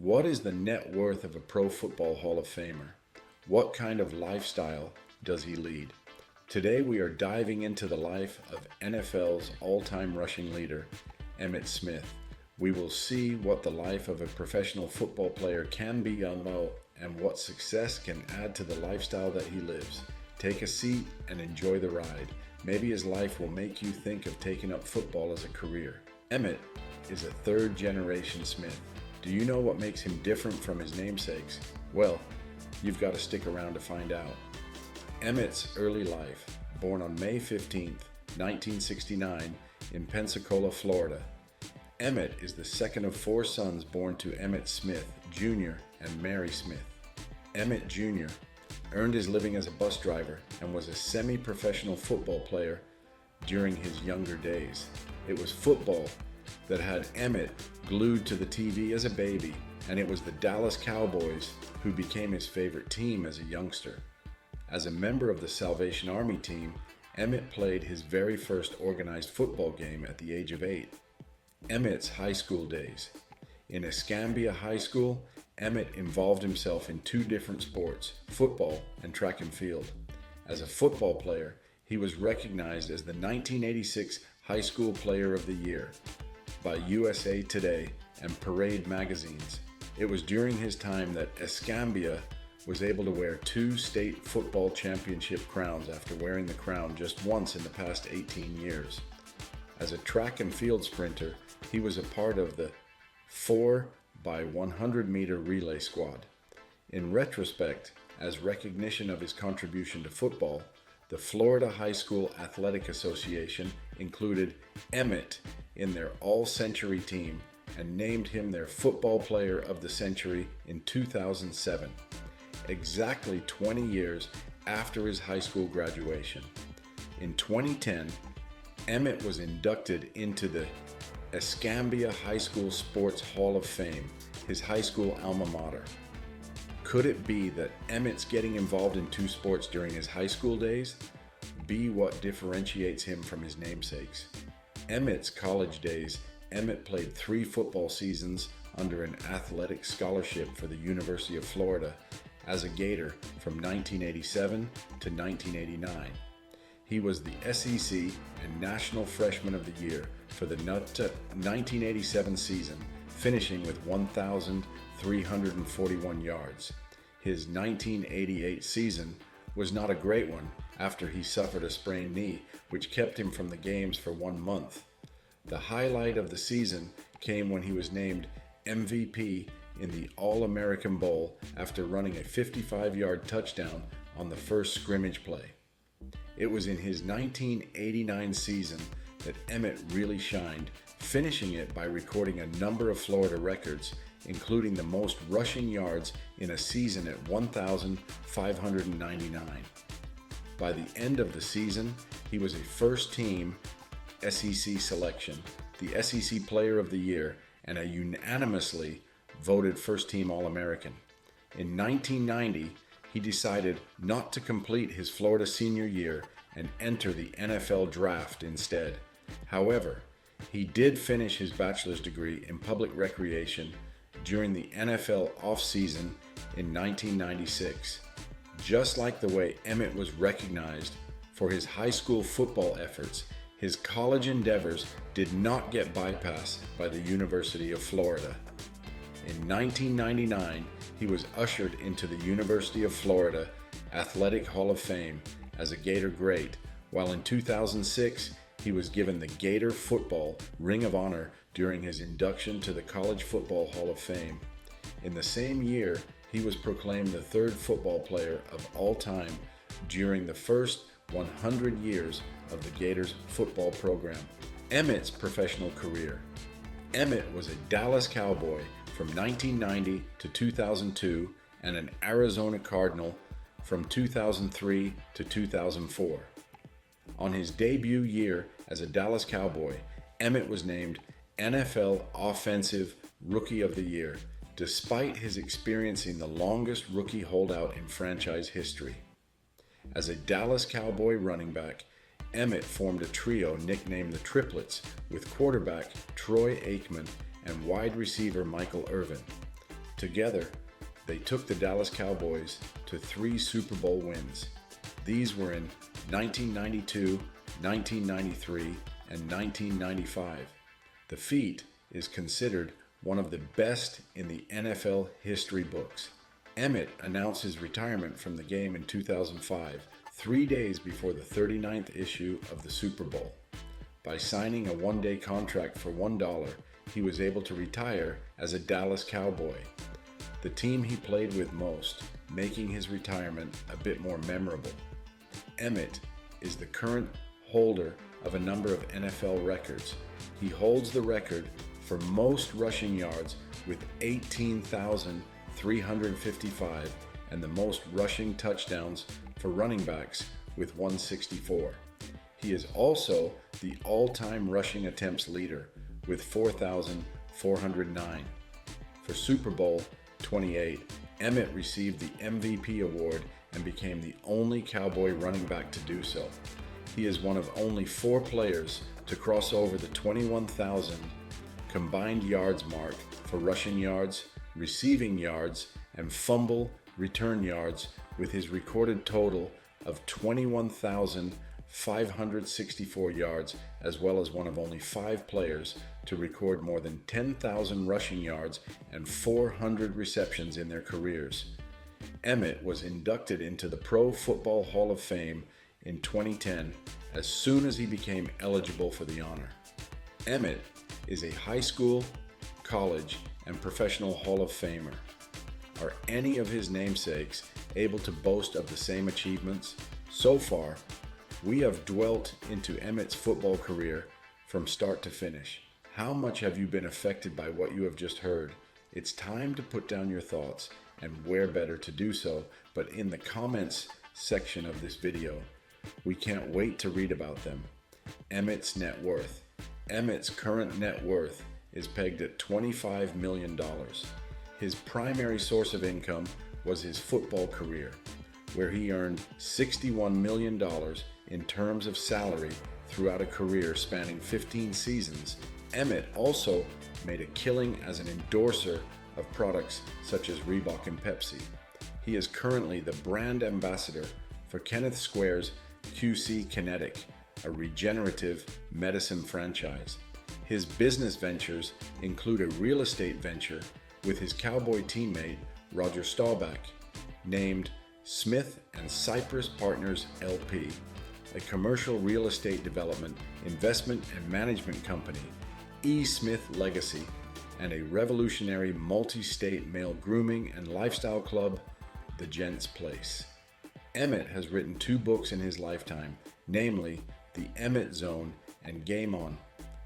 What is the net worth of a Pro Football Hall of Famer? What kind of lifestyle does he lead? Today we are diving into the life of NFL's all-time rushing leader, Emmitt Smith. We will see what the life of a professional football player can be about and what success can add to the lifestyle that he lives. Take a seat and enjoy the ride. Maybe his life will make you think of taking up football as a career. Emmitt is a third-generation Smith. Do you know what makes him different from his namesakes? Well, you've got to stick around to find out. Emmitt's early life, born on May 15, 1969, in Pensacola, Florida. Emmitt is the second of four sons born to Emmitt Smith, Jr. and Mary Smith. Emmitt Jr. earned his living as a bus driver and was a semi-professional football player during his younger days. It was football that had Emmitt glued to the TV as a baby, and it was the Dallas Cowboys who became his favorite team as a youngster. As a member of the Salvation Army team, Emmitt played his very first organized football game at the age of 8. Emmitt's high school days. In Escambia High School, Emmitt involved himself in two different sports, football and track and field. As a football player, he was recognized as the 1986 High School Player of the Year by USA Today and Parade magazines. It was during his time that Escambia was able to wear 2 state football championship crowns after wearing the crown just once in the past 18 years. As a track and field sprinter, he was a part of the 4x100 meter relay squad. In retrospect, as recognition of his contribution to football, the Florida High School Athletic Association included Emmitt in their all-century team and named him their Football Player of the Century in 2007, exactly 20 years after his high school graduation. In 2010, Emmitt was inducted into the Escambia High School Sports Hall of Fame, his high school alma mater. Could it be that Emmitt's getting involved in 2 sports during his high school days be what differentiates him from his namesakes? Emmitt's college days, Emmitt played 3 football seasons under an athletic scholarship for the University of Florida as a Gator from 1987 to 1989. He was the SEC and National Freshman of the Year for the 1987 season, finishing with 1,341 yards. His 1988 season was not a great one after he suffered a sprained knee, which kept him from the games for 1 month. The highlight of the season came when he was named MVP in the All-American Bowl after running a 55-yard touchdown on the first scrimmage play. It was in his 1989 season that Emmitt really shined, finishing it by recording a number of Florida records, including the most rushing yards in a season at 1,599. By the end of the season, he was a first-team SEC selection, the SEC Player of the Year, and a unanimously voted first-team All-American. In 1990, he decided not to complete his Florida senior year and enter the NFL draft instead. However, he did finish his bachelor's degree in public recreation during the NFL offseason in 1996. Just like the way Emmitt was recognized for his high school football efforts, his college endeavors did not get bypassed by the University of Florida. In 1999, he was ushered into the University of Florida Athletic Hall of Fame as a Gator great, while in 2006, he was given the Gator Football Ring of Honor during his induction to the College Football Hall of Fame. In the same year, he was proclaimed the 3rd football player of all time during the first 100 years of the Gators football program. Emmitt's professional career. Emmitt was a Dallas Cowboy from 1990 to 2002 and an Arizona Cardinal from 2003 to 2004. On his debut year as a Dallas Cowboy, Emmitt was named NFL Offensive Rookie of the Year, despite his experiencing the longest rookie holdout in franchise history. As a Dallas Cowboy running back, Emmitt formed a trio nicknamed the Triplets with quarterback Troy Aikman and wide receiver Michael Irvin. Together, they took the Dallas Cowboys to 3 Super Bowl wins. These were in 1992, 1993, and 1995. The feat is considered one of the best in the NFL history books. Emmitt announced his retirement from the game in 2005, 3 days before the 39th issue of the Super Bowl. By signing a one-day contract for $1, he was able to retire as a Dallas Cowboy, the team he played with most, making his retirement a bit more memorable. Emmitt is the current holder of a number of NFL records. He holds the record for most rushing yards with 18,355 and the most rushing touchdowns for running backs with 164. He is also the all-time rushing attempts leader with 4,409. For Super Bowl 28, Emmitt received the MVP award and became the only Cowboy running back to do so. He is one of only 4 players to cross over the 21,000 combined yards mark for rushing yards, receiving yards, and fumble return yards, with his recorded total of 21,564 yards, as well as one of only 5 players to record more than 10,000 rushing yards and 400 receptions in their careers. Emmitt was inducted into the Pro Football Hall of Fame in 2010 as soon as he became eligible for the honor. Emmitt is a high school, college, and professional Hall of Famer. Are any of his namesakes able to boast of the same achievements? So far, we have dwelt into Emmitt's football career from start to finish. How much have you been affected by what you have just heard? It's time to put down your thoughts, and where better to do so but in the comments section of this video. We can't wait to read about them. Emmitt's net worth. Emmitt's current net worth is pegged at $25 million. His primary source of income was his football career, where he earned $61 million in terms of salary throughout a career spanning 15 seasons. Emmitt also made a killing as an endorser of products such as Reebok and Pepsi. He is currently the brand ambassador for Kenneth Square's QC Kinetic, a regenerative medicine franchise. His business ventures include a real estate venture with his Cowboy teammate Roger Staubach, named Smith and Cypress Partners LP, a commercial real estate development, investment and management company, E. Smith Legacy, and a revolutionary multi-state male grooming and lifestyle club, The Gent's Place. Emmitt has written 2 books in his lifetime, namely The Emmitt Zone and Game On,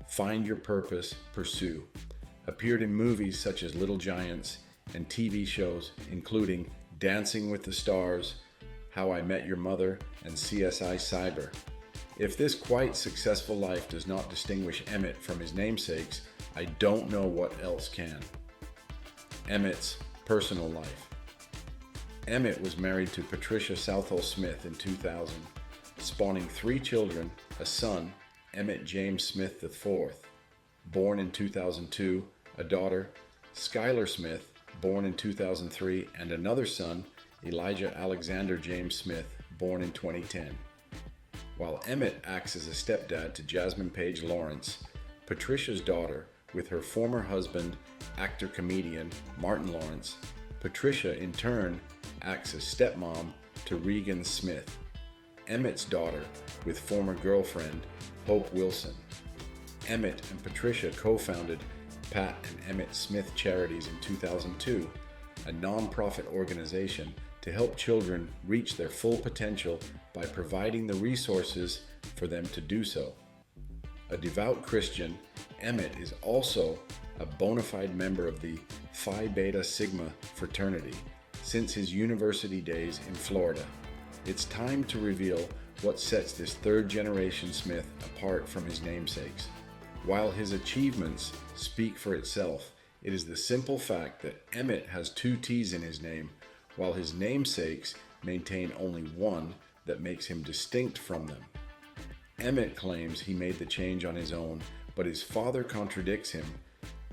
Find Your Purpose, Pursue. Appeared in movies such as Little Giants and TV shows including Dancing with the Stars, How I Met Your Mother, and CSI Cyber. If this quite successful life does not distinguish Emmitt from his namesakes, I don't know what else can. Emmitt's personal life. Emmitt was married to Patricia Southall Smith in 2000, spawning 3 children, a son, Emmitt James Smith IV, born in 2002, a daughter, Skylar Smith, born in 2003, and another son, Elijah Alexander James Smith, born in 2010. While Emmitt acts as a stepdad to Jasmine Page Lawrence, Patricia's daughter, with her former husband, actor-comedian Martin Lawrence, Patricia in turn acts as stepmom to Regan Smith, Emmitt's daughter, with former girlfriend Hope Wilson. Emmitt and Patricia co-founded Pat and Emmitt Smith Charities in 2002, a non-profit organization to help children reach their full potential by providing the resources for them to do so. A devout Christian, Emmitt is also a bona fide member of the Phi Beta Sigma fraternity since his university days in Florida. It's time to reveal what sets this 3rd-generation Smith apart from his namesakes. While his achievements speak for itself, it is the simple fact that Emmitt has 2 T's in his name, while his namesakes maintain only one that makes him distinct from them. Emmitt claims he made the change on his own, but his father contradicts him,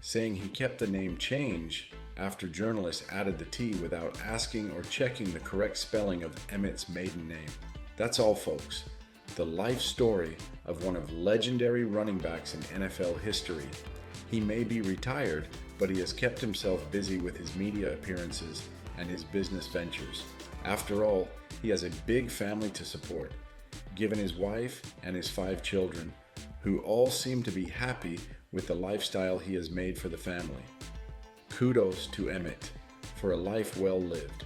saying he kept the name change after journalists added the T without asking or checking the correct spelling of Emmitt's maiden name. That's all, folks. The life story of one of legendary running backs in NFL history. He may be retired, but he has kept himself busy with his media appearances and his business ventures. After all, he has a big family to support, given his wife and his 5 children, who all seem to be happy with the lifestyle he has made for the family. Kudos to Emmitt for a life well lived.